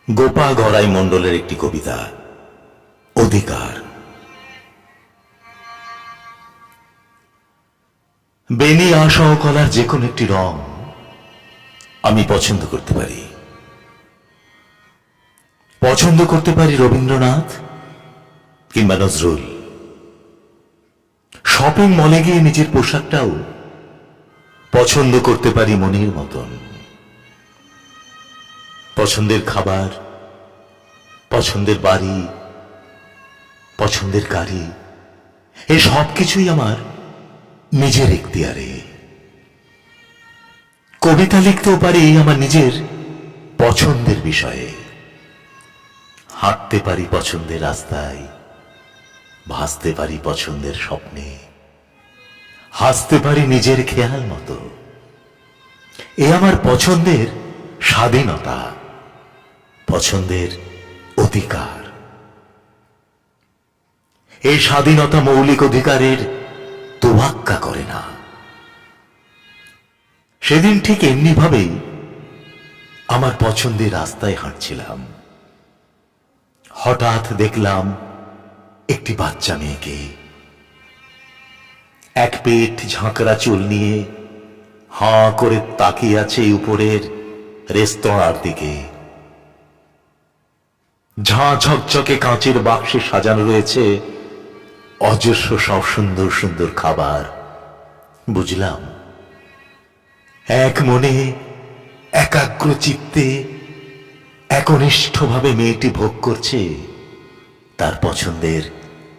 গোপা গড়াই মণ্ডলের একটি কবিতা, অধিকার। বেনি আশা ও কলার যে কোনো একটি রং আমি পছন্দ করতে পারি। পছন্দ করতে পারি রবীন্দ্রনাথ কিংবা নজরুল। শপিং মলে গিয়ে নিজের পোশাকটাও পছন্দ করতে পারি মনের মতন। পছন্দের খাবার, পছন্দের বাড়ি, পছন্দের গাড়ি, এই সব কিছুই আমার নিজের এখতিয়ারে। কবিতা লিখতেও পারি আমার নিজের পছন্দের বিষয়ে। হাঁটতে পারি পছন্দের রাস্তায়, ভাসতে পারি পছন্দের স্বপ্নে, হাসতে পারি নিজের খেয়াল মতো। এ আমার পছন্দের স্বাধীনতা, পছন্দের অধিকার। এই স্বাধীনতা মৌলিক অধিকারের তোয়াক্কা করে না। সেদিন ঠিক এমনি ভাবেই আমার পছন্দের রাস্তায় হাঁটছিলাম। হঠাৎ দেখলাম একটি বাচ্চা মেয়েকে, এক পেট ঝাঁকড়া চুল নিয়ে হাঁ করে তাকিয়ে আছে উপরের রেস্তোরাঁর দিকে। ঝাঁ ঝকঝকে কাঁচের বাক্সে সাজানো রয়েছে অজস্র সব সুন্দর সুন্দর খাবার। বুঝলাম এক মনে একাগ্র চিত্তে একনিষ্ঠভাবে মেয়েটি ভোগ করছে তার পছন্দের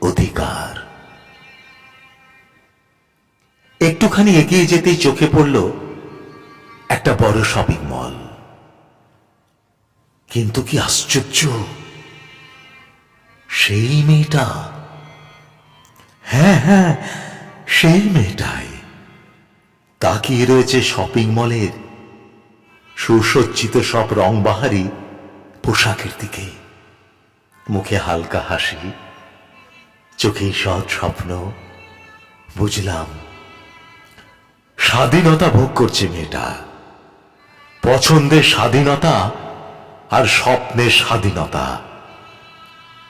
অধিকার। একটুখানি এগিয়ে যেতেই চোখে পড়ল একটা বড় শপিং মল। কিন্তু কি আশ্চর্য, সেই মেয়েটা, হ্যাঁ হ্যাঁ সেই মেয়েটাই তাকিয়ে রয়েছে শপিং মলের সুসজ্জিত সব রংবাহারি পোশাকের দিকে। মুখে হালকা হাসি, চোখে সৎ স্বপ্ন। বুঝলাম স্বাধীনতা ভোগ করছে মেয়েটা। পছন্দের স্বাধীনতা আর স্বপ্নের স্বাধীনতা।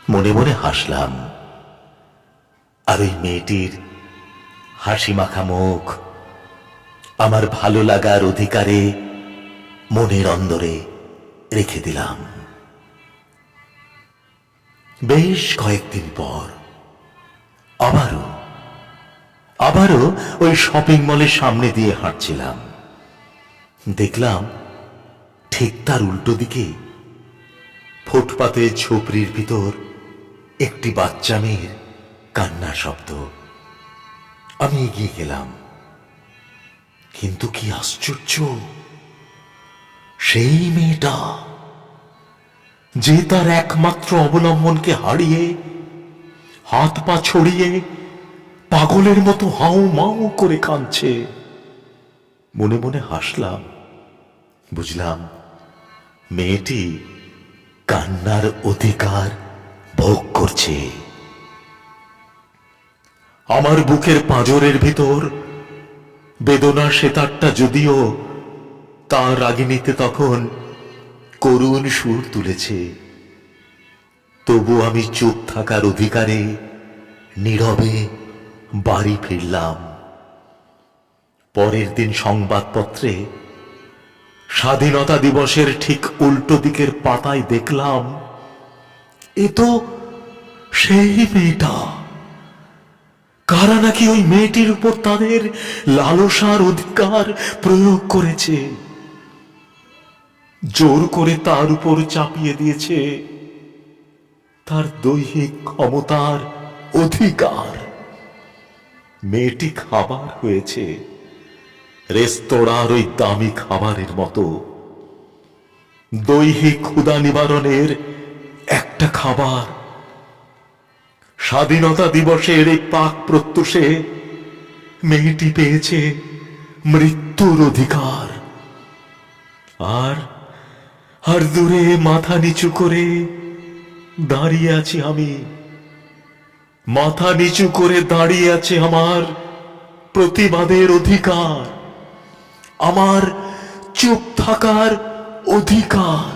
মনে মনে হাসলাম। আর ওই মেয়েটির হাসি মাখা মুখ আমার ভালো লাগার অধিকারে মনের অন্দরে রেখে দিলাম। বেশ কয়েকদিন পর আবারও ওই শপিং মলের সামনে দিয়ে হাঁটছিলাম। দেখলাম ঠিক তার উল্টো দিকে ফুটপাতের ঝুপড়ির ভিতর একটি বাচ্চা মেয়ের কান্নার শব্দ। আমি এগিয়ে গেলাম। কিন্তু কি আশ্চর্য, সেই মেয়েটা যে তার একমাত্র অবলম্বনকে হারিয়ে হাত পা ছড়িয়ে পাগলের মতো হাউ মাউ করে কাঁদছে। মনে মনে হাসলাম। বুঝলাম মেয়েটি কান্নার অধিকার ভোগ করছে। আমার বুকের পাঁজরের ভিতর বেদনার সেতারটা যদিও তার রাগিনীতে তখন করুণ সুর তুলেছে, তবু আমি চুপ থাকার অধিকারে নীরবে বাড়ি ফিরলাম। পরের দিন সংবাদপত্রে স্বাধীনতা দিবসের ঠিক উল্টো দিকের পাতায় দেখলাম এ তো সেই মেয়েটা, কারা নাকি ওই মেয়েটির উপর তাদের লালসার অধিকার প্রয়োগ করেছে, জোর করে তার উপর চাপিয়ে দিয়েছে তার দৈহিক ক্ষমতার অধিকার। মেয়েটি খাবার হয়েছে রেস্তোরাঁর ওই দামি খাবারের মতো। দৈহিক ক্ষুধা নিবারণের একটা খাবার। স্বাধীনতা দিবসের এই পাক প্রত্যুষে মেয়েটি পেয়েছে মৃত্যুর অধিকার। আর দূরে মাথা নিচু করে দাঁড়িয়ে আছি আমি। মাথা নিচু করে দাঁড়িয়ে আছে আমার প্রতিবাদের অধিকার, আমার চুপ থাকার অধিকার।